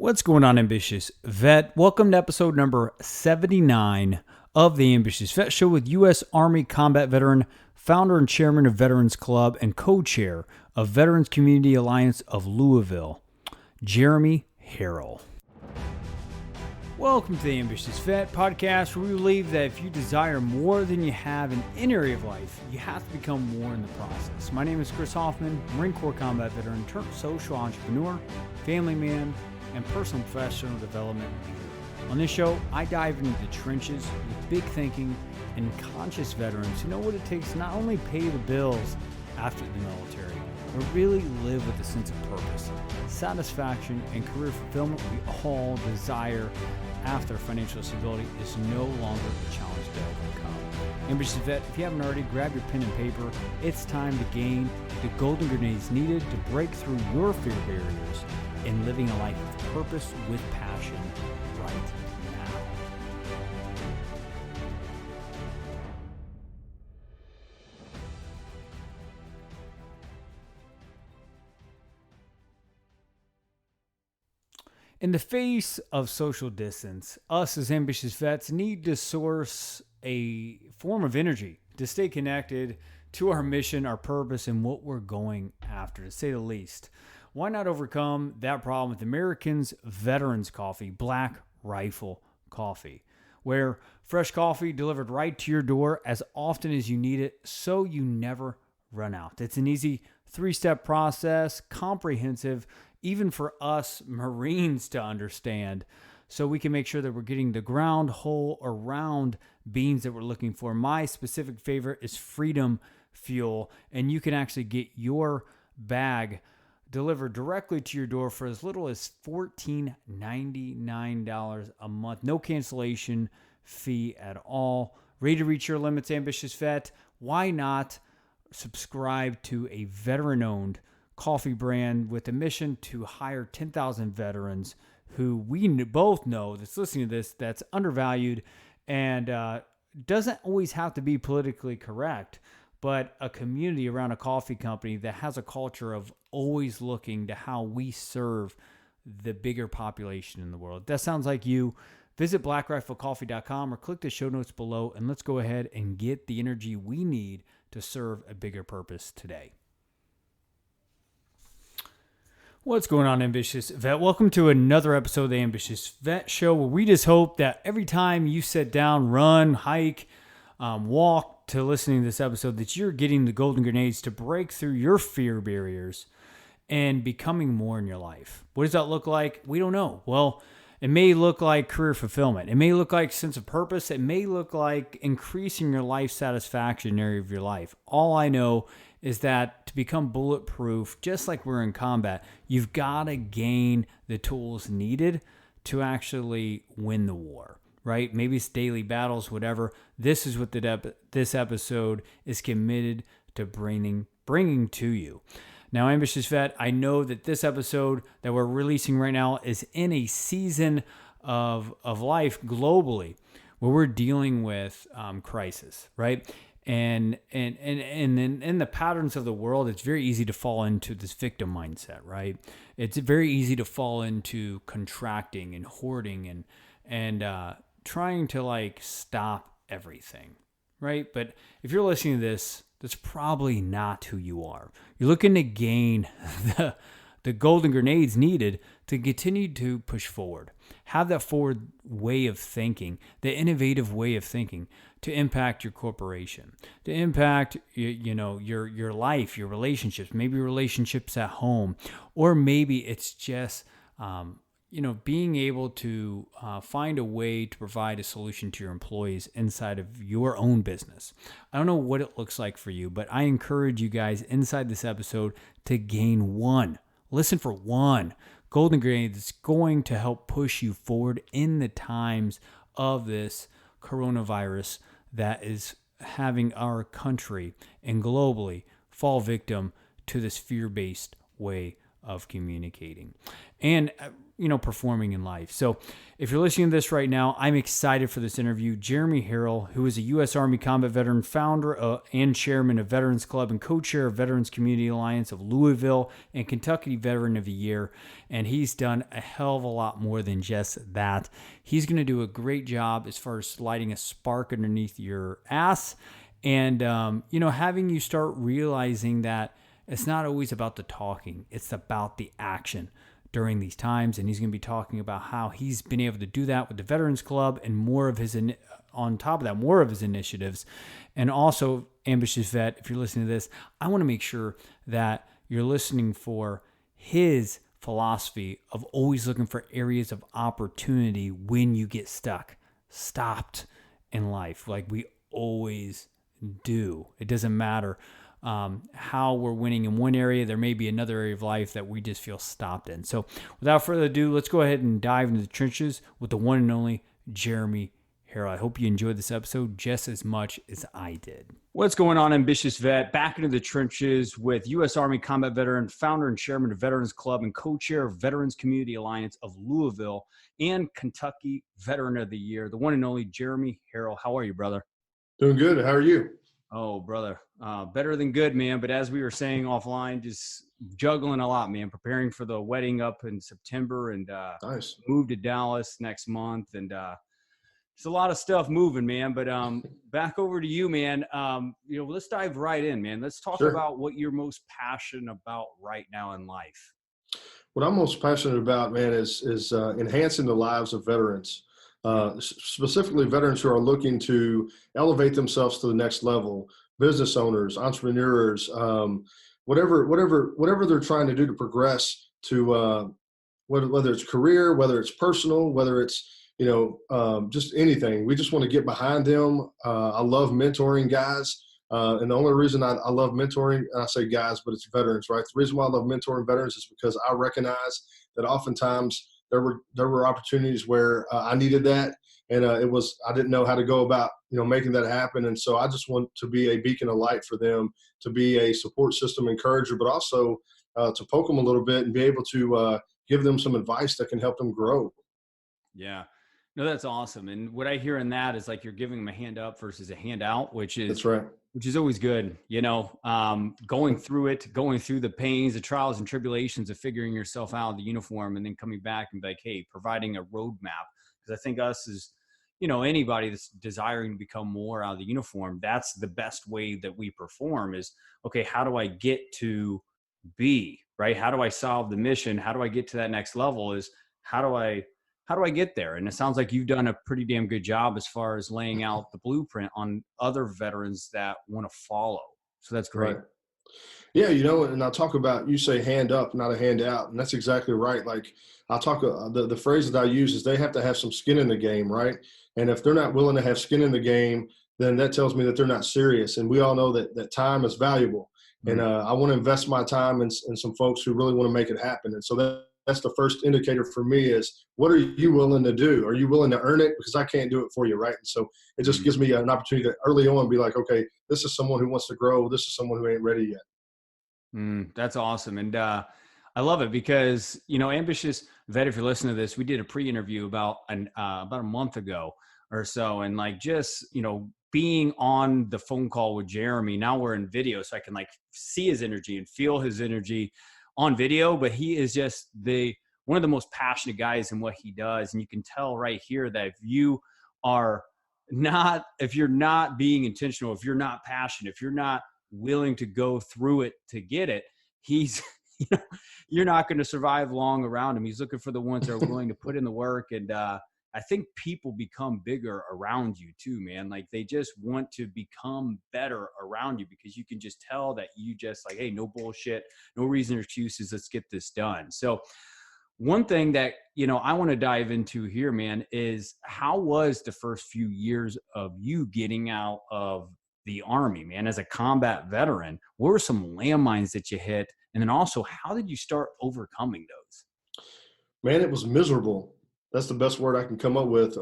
What's going on, Ambitious Vet? Welcome to episode number 79 of the Ambitious Vet Show with U.S. Army combat veteran, founder and chairman of Veterans Club, and co-chair of Veterans Community Alliance of Louisville, Jeremy Harrell. Welcome to the Ambitious Vet podcast, where we believe that if you desire more than you have in any area of life, you have to become more in the process. My name is Chris Hoffman, Marine Corps combat veteran, turned social entrepreneur, family man, and personal professional development leader. On this show, I dive into the trenches with big thinking and conscious veterans who know what it takes to not only pay the bills after the military, but really live with a sense of purpose, satisfaction, and career fulfillment we all desire after financial stability is no longer a challenge to overcome. Ambitious Vet, if you haven't already, grab your pen and paper. It's time to gain the golden grenades needed to break through your fear barriers in living a life of purpose with passion right now. In the face of social distance, us as ambitious vets need to source a form of energy to stay connected to our mission, our purpose, and what we're going after, to say the least. Why not overcome that problem with Americans' Veterans Coffee, Black Rifle Coffee, where fresh coffee delivered right to your door as often as you need it, so you never run out. It's an easy 3-step process, comprehensive, even for us Marines to understand, so we can make sure that we're getting the ground whole or round beans that we're looking for. My specific favorite is Freedom Fuel, and you can actually get your bag delivered directly to your door for as little as $14.99 a month. No cancellation fee at all. Ready to reach your limits, Ambitious Vet? Why not subscribe to a veteran-owned coffee brand with a mission to hire 10,000 veterans who we both know that's listening to this that's undervalued and doesn't always have to be politically correct, but a community around a coffee company that has a culture of always looking to how we serve the bigger population in the world. If that sounds like you, visit blackriflecoffee.com or click the show notes below, and let's go ahead and get the energy we need to serve a bigger purpose today. What's going on, Ambitious Vet? Welcome to another episode of the Ambitious Vet Show, where we just hope that every time you sit down, run, hike, walk to listening to this episode, that you're getting the golden grenades to break through your fear barriers and becoming more in your life. What does that look like? We don't know. Well, it may look like career fulfillment. It may look like sense of purpose. It may look like increasing your life satisfaction area of your life. All I know is that to become bulletproof, just like we're in combat, you've got to gain the tools needed to actually win the war, right? Maybe it's daily battles, whatever. This is what this episode is committed to bringing to you. Now, Ambitious Vet, I know that this episode that we're releasing right now is in a season of life globally where we're dealing with crisis, right? And in the patterns of the world, it's very easy to fall into this victim mindset, right? It's very easy to fall into contracting and hoarding and trying to stop everything, right? But if you're listening to this, that's probably not who you are. You're looking to gain the golden grenades needed to continue to push forward. Have that forward way of thinking, the innovative way of thinking to impact your corporation, to impact your life, your relationships, maybe relationships at home, or maybe it's just being able to find a way to provide a solution to your employees inside of your own business. I don't know what it looks like for you, but I encourage you guys inside this episode to gain one. Listen for one golden grenade that's going to help push you forward in the times of this coronavirus that is having our country and globally fall victim to this fear-based way of communicating. And performing in life. So if you're listening to this right now, I'm excited for this interview. Jeremy Harrell, who is a U.S. Army combat veteran, founder and chairman of Veterans Club and co-chair of Veterans Community Alliance of Louisville and Kentucky Veteran of the Year. And he's done a hell of a lot more than just that. He's going to do a great job as far as lighting a spark underneath your ass and, having you start realizing that it's not always about the talking. It's about the action during these times, and he's going to be talking about how he's been able to do that with the Veterans Club and more of his initiatives. And also, Ambitious Vet, if you're listening to this, I want to make sure that you're listening for his philosophy of always looking for areas of opportunity when you get stopped in life, like we always do. It doesn't matter how we're winning in one area. There may be another area of life that we just feel stopped in. So without further ado, let's go ahead and dive into the trenches with the one and only Jeremy Harrell. I hope you enjoyed this episode just as much as I did. What's going on, Ambitious Vet? Back into the trenches with U.S. Army combat veteran, founder and chairman of Veterans Club and co-chair of Veterans Community Alliance of Louisville and Kentucky Veteran of the Year, the one and only Jeremy Harrell. How are you, brother? Doing good. How are you? Oh, brother, better than good, man. But as we were saying offline, just juggling a lot, man, preparing for the wedding up in September and Nice. move to Dallas next month. And it's a lot of stuff moving, man. But back over to you, man. Let's dive right in, man. Let's talk about what you're most passionate about right now in life. What I'm most passionate about, man, is enhancing the lives of veterans. Specifically veterans who are looking to elevate themselves to the next level, business owners, entrepreneurs, whatever they're trying to do to progress to whether it's career, whether it's personal, whether it's just anything. We just want to get behind them. I love mentoring guys, and the only reason I love mentoring, and I say guys, but it's veterans, right? The reason why I love mentoring veterans is because I recognize that oftentimes there were opportunities where I needed that, and I didn't know how to go about making that happen, and so I just want to be a beacon of light for them, to be a support system encourager, but also to poke them a little bit and be able to give them some advice that can help them grow. Yeah, no, that's awesome. And what I hear in that is like you're giving them a hand up versus a handout, That's right. Which is always good, going through the pains, the trials and tribulations of figuring yourself out of the uniform and then coming back and be like, hey, providing a roadmap. Because I think us as, anybody that's desiring to become more out of the uniform, that's the best way that we perform is, okay, how do I get to B, right? How do I solve the mission? How do I get to that next level is how do I get there? And it sounds like you've done a pretty damn good job as far as laying out the blueprint on other veterans that want to follow. So that's great. Right. Yeah, and I talk about, you say hand up, not a handout. And that's exactly right. Like I talk, the phrase that I use is they have to have some skin in the game, right? And if they're not willing to have skin in the game, then that tells me that they're not serious. And we all know that time is valuable. Mm-hmm. And I want to invest my time in some folks who really want to make it happen. And so that's the first indicator for me is, what are you willing to do? Are you willing to earn it? Because I can't do it for you, right? And so it just gives me an opportunity to early on be like, okay, this is someone who wants to grow. This is someone who ain't ready yet. That's awesome. And I love it because, Ambitious Vet, if you're listening to this, we did a pre-interview about a month ago or so. And being on the phone call with Jeremy, now we're in video, so I can see his energy and feel his energy on video, but he is just one of the most passionate guys in what he does. And you can tell right here that if you're not being intentional, if you're not passionate, if you're not willing to go through it to get it, you're not going to survive long around him. He's looking for the ones that are willing to put in the work. And I think people become bigger around you too, man. Like they just want to become better around you because you can just tell that you just hey, no bullshit, no reason or excuses. Let's get this done. So one thing that, I want to dive into here, man, is how was the first few years of you getting out of the Army, man, as a combat veteran? What were some landmines that you hit? And then also, how did you start overcoming those? Man, it was miserable. That's the best word I can come up with,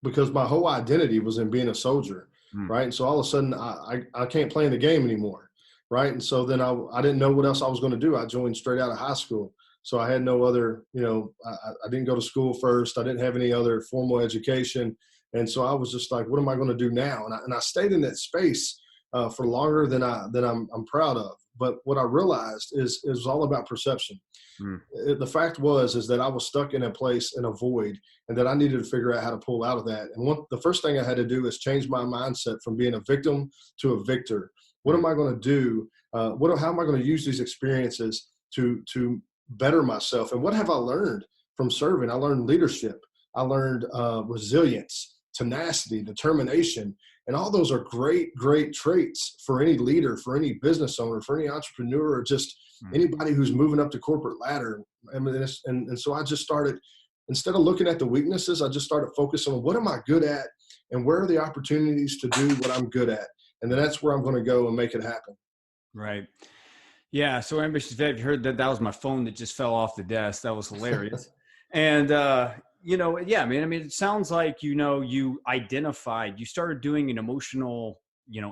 because my whole identity was in being a soldier, right? And so all of a sudden, I can't play in the game anymore, right? And so then I didn't know what else I was going to do. I joined straight out of high school. So I had no other, I didn't go to school first. I didn't have any other formal education. And so I was just like, what am I going to do now? And I stayed in that space for longer than I'm proud of. But what I realized is it was all about perception. Mm. The fact is that I was stuck in a place, in a void, and that I needed to figure out how to pull out of that. And the first thing I had to do is change my mindset from being a victim to a victor. What am I going to do? How am I going to use these experiences to better myself? And what have I learned from serving? I learned leadership. I learned resilience, tenacity, determination. And all those are great, great traits for any leader, for any business owner, for any entrepreneur, or just anybody who's moving up the corporate ladder. I mean, and so I just started, instead of looking at the weaknesses, I just started focusing on what am I good at and where are the opportunities to do what I'm good at. And then that's where I'm going to go and make it happen. Right. Yeah. So Ambitious Vet, you heard that was my phone that just fell off the desk. That was hilarious. And, yeah, man, I mean, it sounds like, you identified, you started doing an emotional,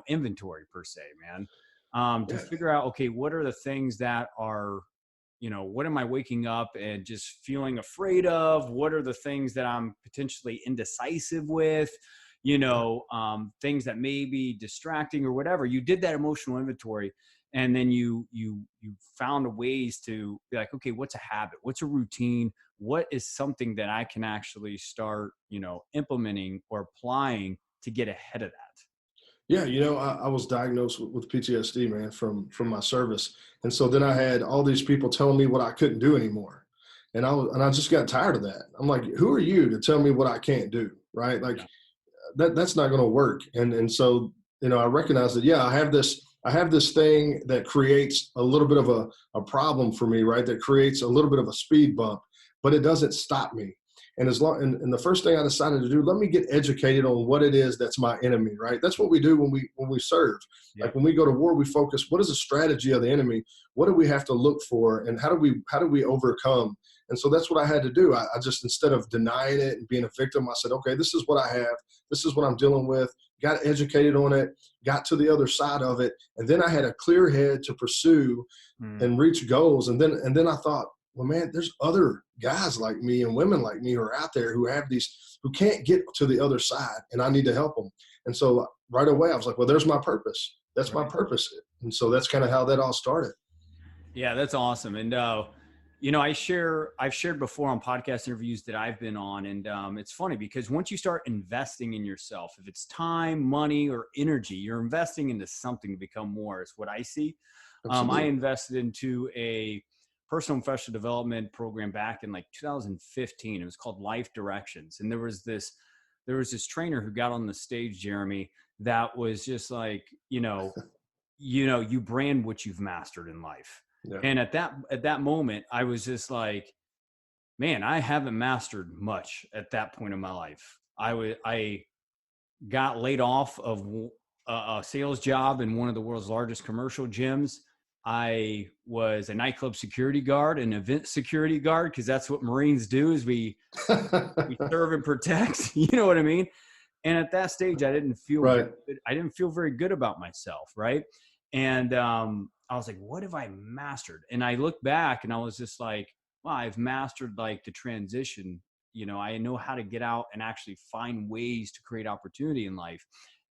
inventory per se, man, to figure out, okay, what are the things that are, what am I waking up and just feeling afraid of? What are the things that I'm potentially indecisive with? Things that may be distracting or whatever. You did that emotional inventory, and then you found ways to be like, okay, what's a habit? What's a routine? What is something that I can actually start, implementing or applying to get ahead of that? Yeah, I was diagnosed with PTSD, man, from my service, and so then I had all these people telling me what I couldn't do anymore, and I just got tired of that. I'm like, who are you to tell me what I can't do, right? Like, Yeah. That's not going to work. And so, I recognize that, yeah, I have this thing that creates a little bit of a problem for me, right? That creates a little bit of a speed bump, but it doesn't stop me. And and the first thing I decided to do, let me get educated on what it is that's my enemy, right? That's what we do when we serve. Yeah. Like when we go to war, we focus, what is the strategy of the enemy? What do we have to look for? And how do we overcome? And so that's what I had to do. I just, instead of denying it and being a victim, I said, okay, this is what I have. This is what I'm dealing with. Got educated on it, got to the other side of it. And then I had a clear head to pursue and reach goals. And then I thought, well, man, there's other guys like me and women like me who are out there who can't get to the other side, and I need to help them. And so right away I was like, well, there's my purpose. That's my purpose. And so that's kind of how that all started. Yeah, that's awesome. And, I've shared before on podcast interviews that I've been on, and it's funny because once you start investing in yourself, if it's time, money, or energy, you're investing into something to become more, is what I see. I invested into a personal and professional development program back in like 2015. It was called Life Directions. And there was this trainer who got on the stage, Jeremy, that was just like, you brand what you've mastered in life. Yeah. And at that moment, I was just like, man, I haven't mastered much at that point in my life. I got laid off of a sales job in one of the world's largest commercial gyms. I was a nightclub security guard, an event security guard, because that's what Marines do, is we serve and protect. You know what I mean? And at that stage, I didn't feel very good about myself, right? And I was like, what have I mastered? And I looked back and I was just like, wow, I've mastered like the transition. I know how to get out and actually find ways to create opportunity in life.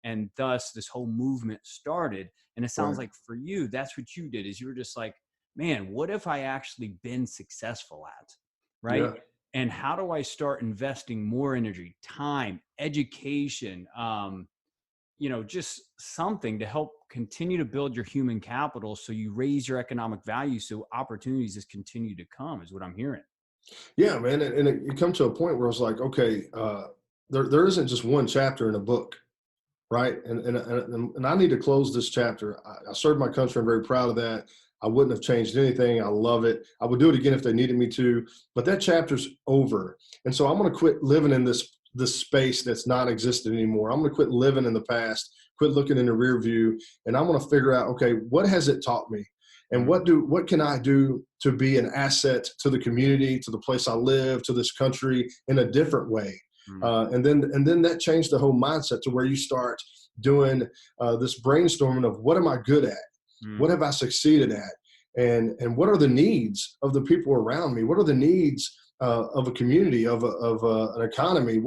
And thus this whole movement started. And it sounds like for you, that's what you did, is you were just like, man, what have I actually been successful at? Right. Yeah. And how do I start investing more energy, time, education, just something to help continue to build your human capital so you raise your economic value so opportunities just continue to come, is what I'm hearing. Yeah, man. And it come to a point where I was like, okay, there isn't just one chapter in a book. Right. And I need to close this chapter. I served my country. I'm very proud of that. I wouldn't have changed anything. I love it. I would do it again if they needed me to, but that chapter's over. And so I'm going to quit living in this space that's not existent anymore. I'm going to quit living in the past, quit looking in the rear view. And I'm going to figure out, okay, what has it taught me? And what can I do to be an asset to the community, to the place I live, to this country in a different way? And then that changed the whole mindset to where you start doing this brainstorming of what am I good at? What have I succeeded at? and what are the needs of the people around me? What are the needs of a community, of an economy?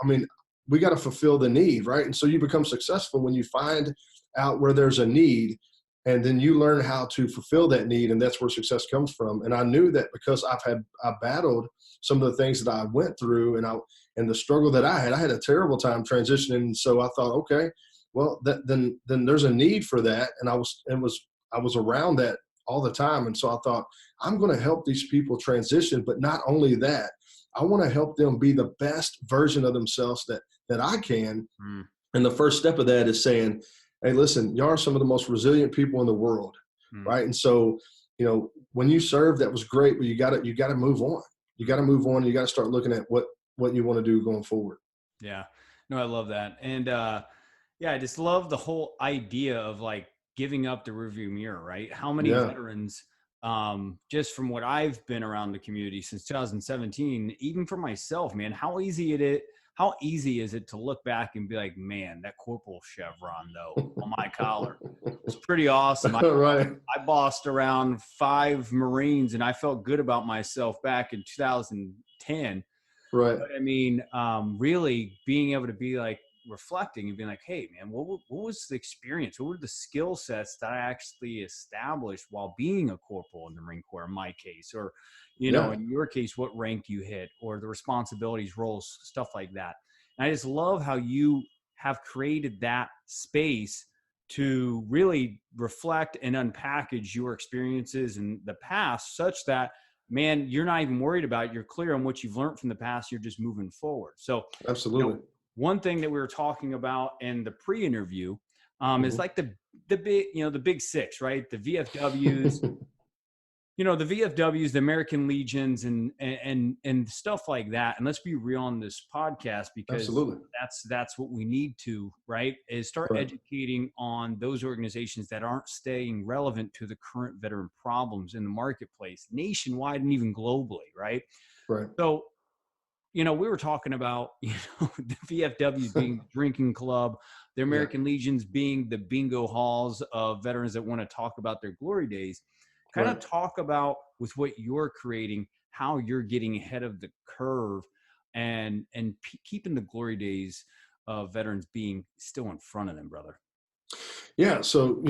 I mean, we got to fulfill the need, right? And so you become successful when you find out where there's a need, and then you learn how to fulfill that need, and that's where success comes from. And I knew that because I battled some of the things that I went through, and the struggle that I had a terrible time transitioning. So I thought, okay, well, then there's a need for that, and I was around that all the time. And so I thought, I'm going to help these people transition, but not only that, I want to help them be the best version of themselves that I can. And the first step of that is saying, hey, listen, you are some of the most resilient people in the world, right? And so, when you serve, that was great, but you got to move on. You got to move on. And you got to start looking at what you want to do going forward. Yeah, no, I love that. And yeah, I just love the whole idea of like giving up the rearview mirror, right? How many veterans, just from what I've been around the community since 2017, even for myself, man, how easy is it to look back and be like, man, that corporal chevron though on my collar, it's pretty awesome. Right. I bossed around 5 Marines and I felt good about myself back in 2010. Right. But I mean, really being able to be like reflecting and being like, hey man, what was the experience? What were the skill sets that I actually established while being a corporal in the Marine Corps in my case? Or, in your case, what rank you hit, or the responsibilities, roles, stuff like that. And I just love how you have created that space to really reflect and unpackage your experiences in the past such that, man, you're not even worried about it. You're clear on what you've learned from the past. You're just moving forward. So absolutely. One thing that we were talking about in the pre-interview is like the big, the big six, right? The VFWs, the VFWs, the American Legions, and stuff like that. And let's be real on this podcast, because absolutely. that's what we need to, right? Is start educating on those organizations that aren't staying relevant to the current veteran problems in the marketplace, nationwide and even globally, right? Right. So, we were talking about, the VFWs being the drinking club, the American Legions being the bingo halls of veterans that want to talk about their glory days. Kind of talk about, with what you're creating, how you're getting ahead of the curve and keeping the glory days of veterans being still in front of them, brother. Yeah. So,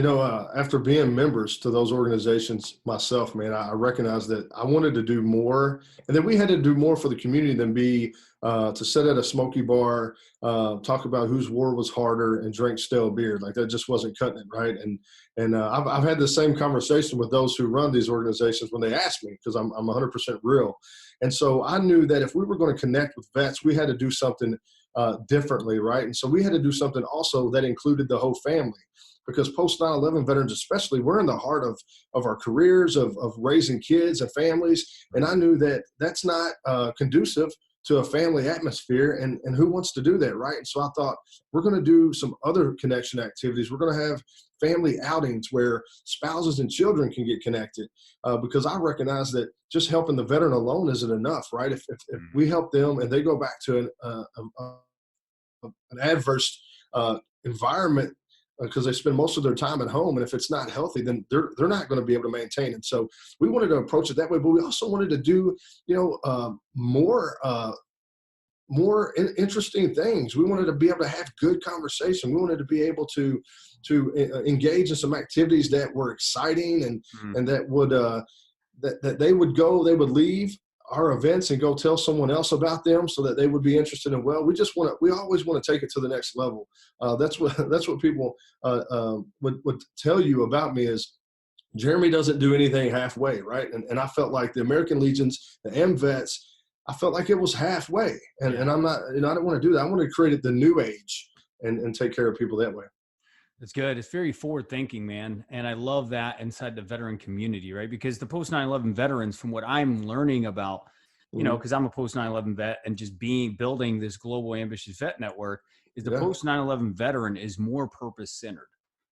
after being members to those organizations myself, man, I recognized that I wanted to do more, and that we had to do more for the community than be to sit at a smoky bar, talk about whose war was harder, and drink stale beer. Like, that just wasn't cutting it, right? And I've had the same conversation with those who run these organizations when they ask me, because I'm 100% real. And so I knew that if we were going to connect with vets, we had to do something differently, right? And so we had to do something also that included the whole family, because post 9/11 veterans, especially, we're in the heart of our careers, of raising kids and families. And I knew that that's not conducive to a family atmosphere. And who wants to do that, right? And so I thought, we're going to do some other connection activities. We're going to have family outings where spouses and children can get connected, because I recognize that just helping the veteran alone isn't enough, right? If we help them and they go back to an adverse environment, because they spend most of their time at home, and if it's not healthy, then they're not going to be able to maintain it. So we wanted to approach it that way, but we also wanted to do more interesting things. We wanted to be able to have good conversation. We wanted to be able to engage in some activities that were exciting, and that would that they would leave our events and go tell someone else about them, so that they would be interested in. Well, we always want to take it to the next level. That's what people would tell you about me is, Jeremy doesn't do anything halfway, right? And I felt like the American Legions, the MVets, I felt like it was halfway, and I'm not, I don't want to do that. I want to create the new age and take care of people that way. That's good. It's very forward thinking, man. And I love that inside the veteran community, right? Because the post 9/11 veterans, from what I'm learning about, because I'm a post 9/11 vet, and just building this global ambitious vet network, is the post 9/11 veteran is more purpose centered,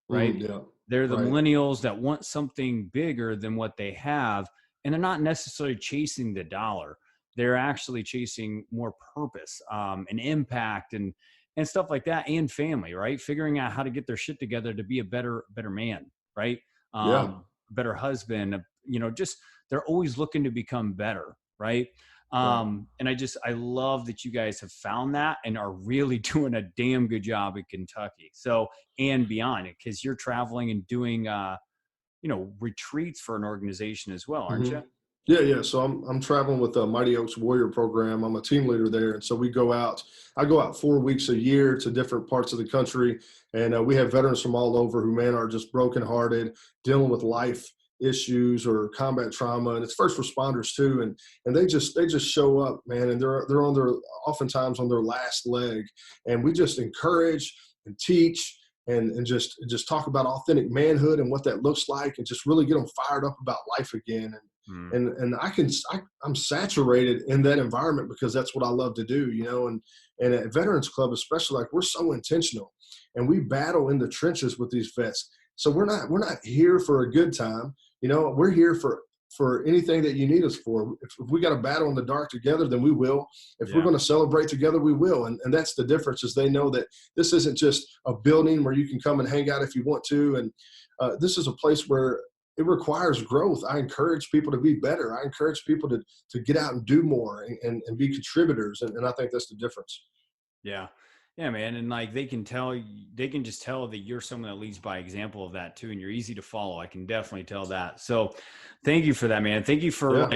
right? They're the millennials that want something bigger than what they have. And they're not necessarily chasing the dollar. They're actually chasing more purpose, and impact, and stuff like that, and family, right? Figuring out how to get their shit together to be a better man, right? Better husband, a just they're always looking to become better, right? Right. And I love that you guys have found that and are really doing a damn good job in Kentucky. So, and beyond it, because you're traveling and doing, retreats for an organization as well, aren't Hmm. you? Yeah, yeah. So I'm traveling with the Mighty Oaks Warrior Program. I'm a team leader there, and so we go out. I go out 4 weeks a year to different parts of the country, and we have veterans from all over who, man, are just brokenhearted, dealing with life issues or combat trauma, and it's first responders too, and they just show up, man, and they're on their oftentimes on their last leg, and we just encourage and teach. And just talk about authentic manhood and what that looks like, and just really get them fired up about life again. Mm, And I'm saturated in that environment because that's what I love to do, and at Veterans Club especially, like, we're so intentional, and we battle in the trenches with these vets. So we're not here for a good time, we're here for anything that you need us for. If we got to battle in the dark together, then we will. If we're yeah. going to celebrate together, we will. And that's the difference, is they know that this isn't just a building where you can come and hang out if you want to. And this is a place where it requires growth. I encourage people to be better. I encourage people to get out and do more and be contributors. And I think that's the difference. Yeah. Yeah, man. And like they can just tell that you're someone that leads by example of that too. And you're easy to follow. I can definitely tell that. So thank you for that, man. Thank you for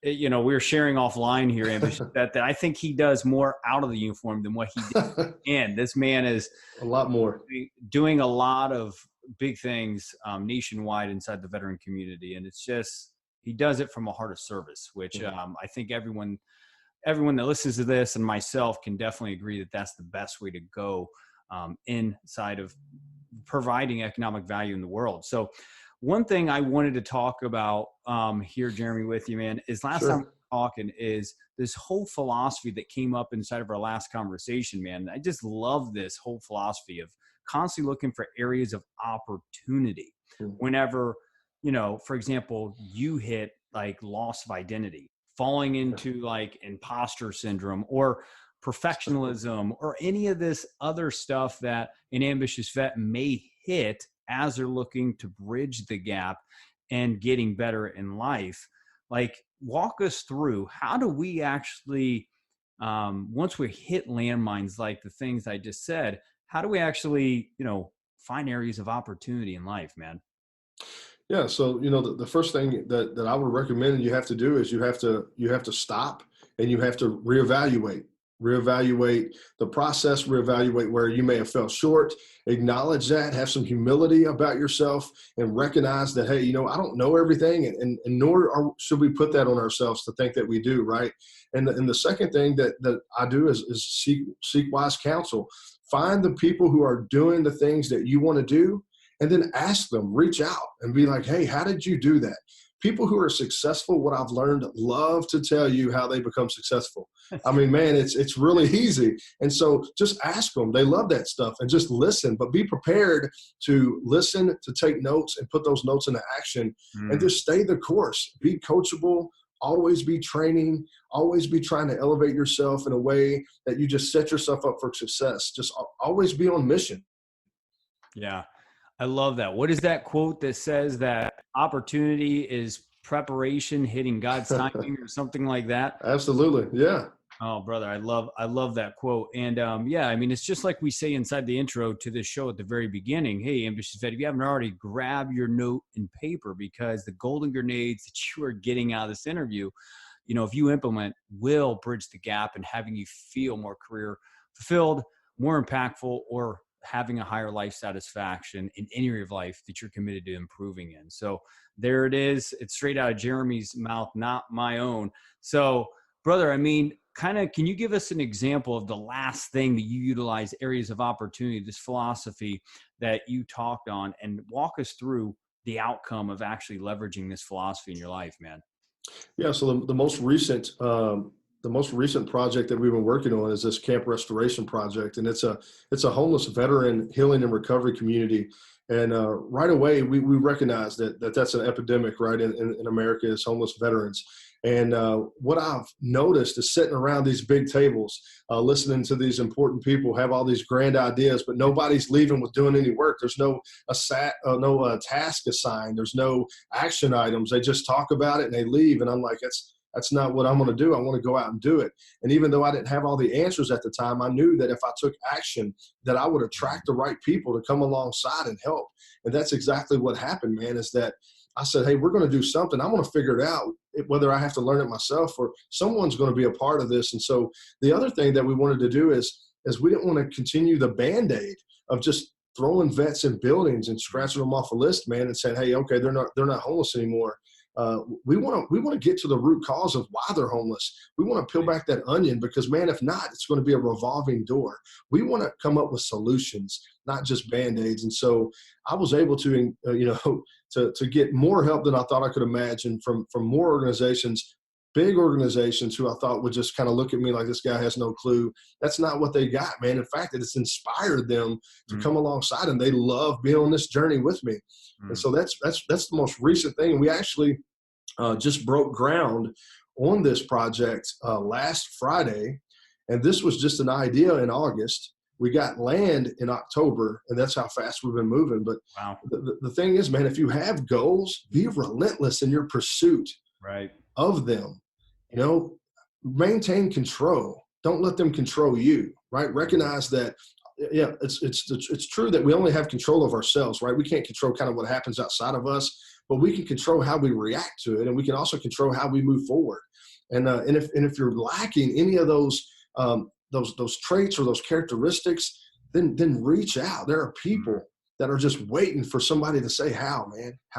Yeah. we're sharing offline here, Ambitious, that I think he does more out of the uniform than what he did. And this man is A lot more. doing a lot of big things nationwide inside the veteran community. And it's just, he does it from a heart of service, which I think everyone that listens to this and myself can definitely agree that that's the best way to go inside of providing economic value in the world. So one thing I wanted to talk about here, Jeremy, with you, man, is last time we Sure. were talking is this whole philosophy that came up inside of our last conversation, man. I just love this whole philosophy of constantly looking for areas of opportunity Mhm. whenever, for example, you hit like loss of identity, falling into like imposter syndrome or perfectionism or any of this other stuff that an ambitious vet may hit as they're looking to bridge the gap and getting better in life. Like, walk us through, how do we actually, once we hit landmines like the things I just said, how do we actually, find areas of opportunity in life, man? Yeah, so the first thing that I would recommend you have to do is you have to stop, and you have to reevaluate the process, reevaluate where you may have fell short, acknowledge that, have some humility about yourself, and recognize that, hey, I don't know everything, and should we put that on ourselves to think that we do, right? And the second thing that I do is seek wise counsel. Find the people who are doing the things that you want to do, and then ask them, reach out and be like, hey, how did you do that? People who are successful, what I've learned, love to tell you how they become successful. I mean, man, it's really easy. And so just ask them. They love that stuff, and just listen, but be prepared to listen, to take notes and put those notes into action, and Mm, just stay the course. Be coachable, always be training, always be trying to elevate yourself in a way that you just set yourself up for success. Just always be on mission. yeah. I love that. What is that quote that says that opportunity is preparation hitting God's timing or something like that? Absolutely. Yeah. Oh, brother, I love that quote. And yeah, I mean, it's just like we say inside the intro to this show at the very beginning. Hey, ambitious vet, if you haven't already, grab your note and paper, because the golden grenades that you are getting out of this interview, if you implement, will bridge the gap and having you feel more career fulfilled, more impactful, or having a higher life satisfaction in any area of life that you're committed to improving in. So there it is. It's straight out of Jeremy's mouth, not my own. So, brother, I mean, kind of, can you give us an example of the last thing that you utilize, areas of opportunity, this philosophy that you talked on, and walk us through the outcome of actually leveraging this philosophy in your life, man? Yeah. So the most recent project that we've been working on is this camp restoration project, and it's a homeless veteran healing and recovery community. And right away, we recognize that that's an epidemic, right, in America, is homeless veterans. And what I've noticed is sitting around these big tables, listening to these important people have all these grand ideas, but nobody's leaving with doing any work. There's no task assigned. There's no action items. They just talk about it and they leave. And I'm like, that's not what I'm going to do. I want to go out and do it. And even though I didn't have all the answers at the time, I knew that if I took action, that I would attract the right people to come alongside and help. And that's exactly what happened, man, is that I said, hey, we're going to do something. I'm going to figure it out, whether I have to learn it myself or someone's going to be a part of this. And so the other thing that we wanted to do is we didn't want to continue the Band-Aid of just throwing vets in buildings and scratching them off a list, man, and saying, hey, okay, they're not homeless anymore. We want to get to the root cause of why they're homeless. We want to peel back that onion because, man, if not, it's going to be a revolving door. We want to come up with solutions, not just Band-Aids. And so I was able to, to get more help than I thought I could imagine from more organizations, big organizations who I thought would just kind of look at me like this guy has no clue. That's not what they got, man. In fact, it's inspired them to come alongside, and they love being on this journey with me. And so that's the most recent thing. And we actually just broke ground on this project last Friday. And this was just an idea in August. We got land in October, and that's how fast we've been moving. But wow. The thing is, man, if you have goals, be relentless in your pursuit of them. Maintain control. Don't let them control you, right? Recognize that, yeah, it's true that we only have control of ourselves, right? We can't control kind of what happens outside of us, but we can control how we react to it, and we can also control how we move forward. And if you're lacking any of those traits or those characteristics, then reach out. There are people that are just waiting for somebody to say, how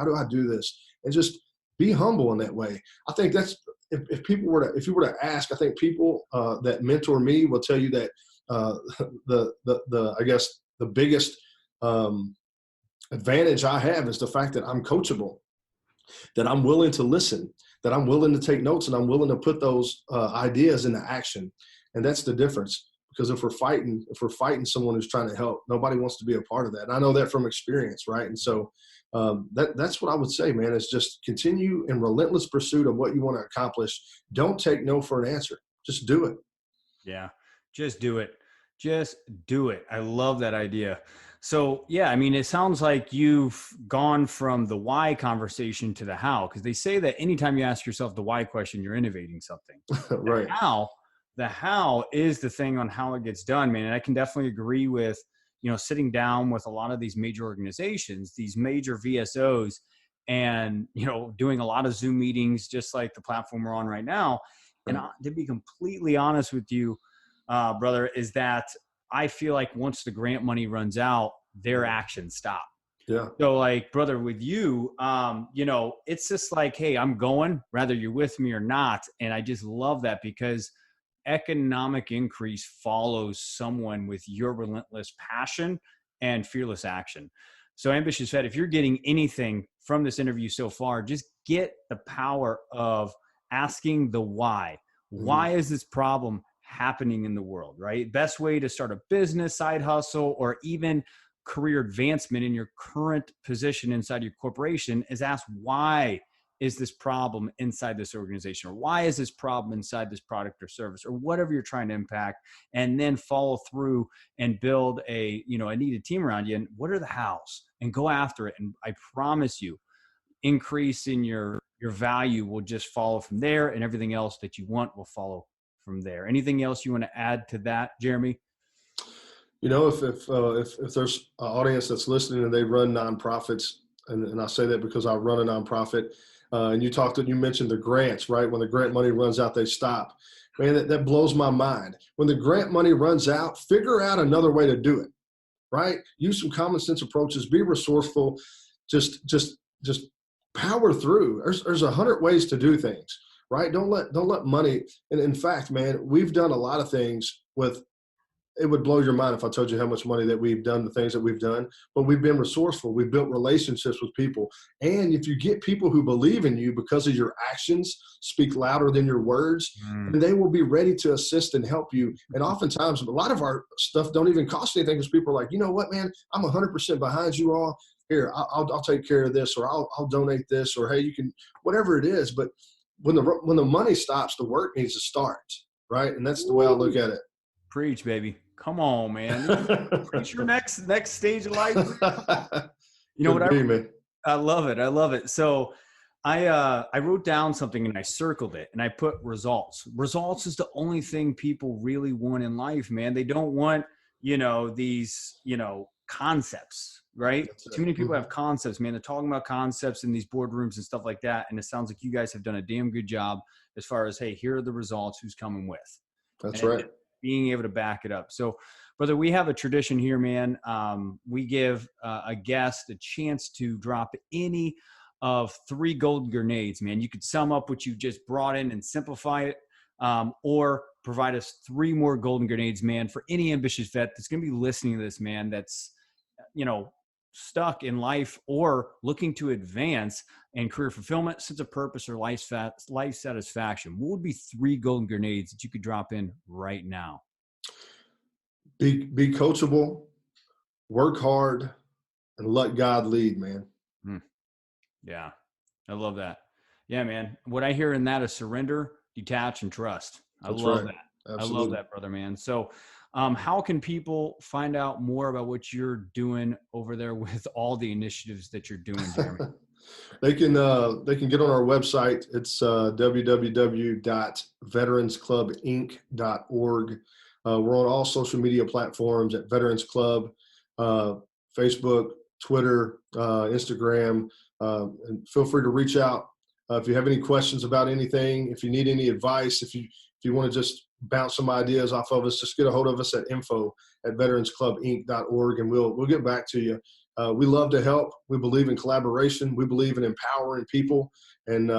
do I do this? And just be humble in that way. I think that's, if you were to ask, I think people that mentor me will tell you that I guess the biggest advantage I have is the fact that I'm coachable, that I'm willing to listen, that I'm willing to take notes, and I'm willing to put those ideas into action. And that's the difference. Because if we're fighting someone who's trying to help, nobody wants to be a part of that. And I know that from experience, right? And so that's what I would say, man, is just continue in relentless pursuit of what you want to accomplish. Don't take no for an answer. Just do it. Yeah, just do it. Just do it. I love that idea. So, yeah, I mean, it sounds like you've gone from the why conversation to the how, because they say that anytime you ask yourself the why question, you're innovating something. Right. The how is the thing on how it gets done, man. And I can definitely agree with, sitting down with a lot of these major organizations, these major VSOs, and, doing a lot of Zoom meetings, just like the platform we're on right now. And to be completely honest with you, brother, is that I feel like once the grant money runs out, their actions stop. Yeah. So like, brother, with you, it's just like, hey, I'm going, whether you're with me or not. And I just love that because economic increase follows someone with your relentless passion and fearless action. So Ambitious Vet, if you're getting anything from this interview so far, just get the power of asking the why. Why is this problem happening in the world, right? Best way to start a business, side hustle, or even career advancement in your current position inside your corporation is ask, why is this problem inside this organization? Or why is this problem inside this product or service, or whatever you're trying to impact, and then follow through and build a needed team around you. And what are the hows? And go after it. And I promise you, increase in your value will just follow from there, and everything else that you want will follow from there. Anything else you want to add to that, Jeremy? If there's an audience that's listening and they run nonprofits, and I say that because I run a nonprofit, and you mentioned the grants, right? When the grant money runs out, they stop. Man, that blows my mind. When the grant money runs out, figure out another way to do it, right? Use some common sense approaches, be resourceful, just power through. There's 100 ways to do things, right? Don't let money. And in fact, man, we've done a lot of things with. It would blow your mind if I told you how much money that we've done, the things that we've done, but we've been resourceful. We've built relationships with people. And if you get people who believe in you because of your actions speak louder than your words, and they will be ready to assist and help you. And oftentimes, a lot of our stuff don't even cost anything because people are like, you know what, man, I'm 100% behind you all. Here, I'll take care of this, or I'll donate this, or hey, you can, whatever it is. But when the money stops, the work needs to start, right? And that's the way I look at it. Preach, baby. Come on, man. Preach your next stage of life. You know what I love it. I love it. So I wrote down something and I circled it and I put results. Results is the only thing people really want in life, man. They don't want, these, concepts, right? Too many people have concepts, man. They're talking about concepts in these boardrooms and stuff like that. And it sounds like you guys have done a damn good job as far as, hey, here are the results, who's coming with. That's and right. Being able to back it up. So, brother, we have a tradition here, man. We give a guest a chance to drop any of 3 golden grenades, man. You could sum up what you just brought in and simplify it, or provide us 3 more golden grenades, man, for any ambitious vet that's going to be listening to this, man, that's, stuck in life or looking to advance in career fulfillment, sense of purpose, or life satisfaction. What would be 3 golden grenades that you could drop in right now? Be coachable, work hard, and let God lead, man. Yeah, I love that. Yeah, man. What I hear in that is surrender, detach, and trust. I love that. Absolutely. I love that, brother, man. So how can people find out more about what you're doing over there with all the initiatives that you're doing, Jeremy? They can get on our website. It's www.veteransclubinc.org. We're on all social media platforms at Veterans Club, Facebook, Twitter, Instagram. And feel free to reach out if you have any questions about anything. If you need any advice, if you want to just bounce some ideas off of us, just get a hold of us at info@veteransclubinc.org, and we'll get back to you. We love to help. We believe in collaboration. We believe in empowering people, and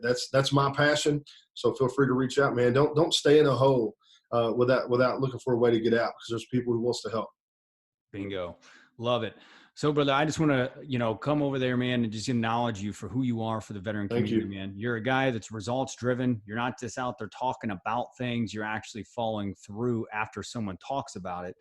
that's my passion. So feel free to reach out, man. Don't stay in a hole without looking for a way to get out, because there's people who wants to help. Bingo. Love it. So, brother, I just want to, come over there, man, and just acknowledge you for who you are for the veteran community, man. You're a guy that's results driven. You're not just out there talking about things. You're actually following through after someone talks about it.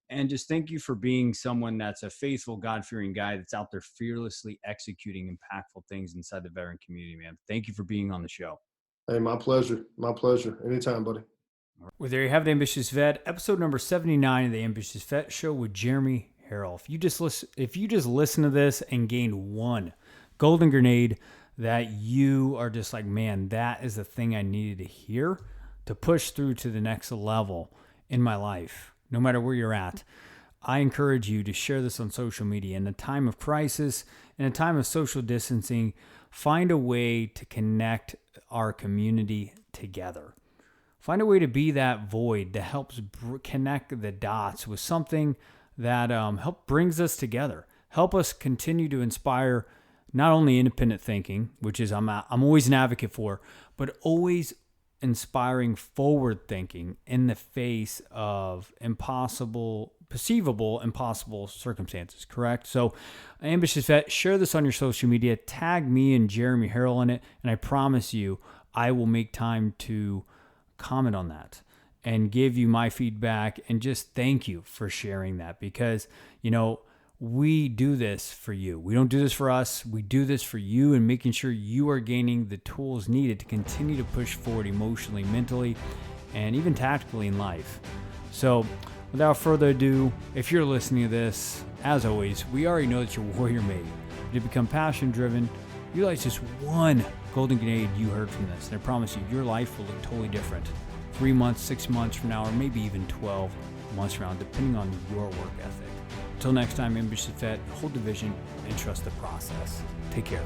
And just thank you for being someone that's a faithful, God-fearing guy that's out there fearlessly executing impactful things inside the veteran community, man. Thank you for being on the show. Hey, my pleasure. My pleasure. Anytime, buddy. Well, there you have the Ambitious Vet, episode number 79 of the Ambitious Vet Show with Jeremy Harrell. If you just listen to this and gain 1 golden grenade that you are just like, man, that is the thing I needed to hear to push through to the next level in my life, no matter where you're at, I encourage you to share this on social media. In a time of crisis, in a time of social distancing, find a way to connect our community together. Find a way to be that void that helps connect the dots with something that brings us together. Help us continue to inspire not only independent thinking, which is I'm always an advocate for, but always inspiring forward thinking in the face of perceivable impossible circumstances, correct? So, Ambitious Vet, share this on your social media, tag me and Jeremy Harrell in it, and I promise you I will make time to comment on that and give you my feedback and just thank you for sharing that, because, we do this for you. We don't do this for us. We do this for you and making sure you are gaining the tools needed to continue to push forward emotionally, mentally, and even tactically in life. So without further ado, if you're listening to this, as always, we already know that you're warrior made. To become passion driven, realize just 1 golden grenade you heard from this. And I promise you, your life will look totally different 3 months, 6 months from now, or maybe even 12 months from now, depending on your work ethic. Until next time, Ambitious Vet, hold the vision and trust the process. Take care.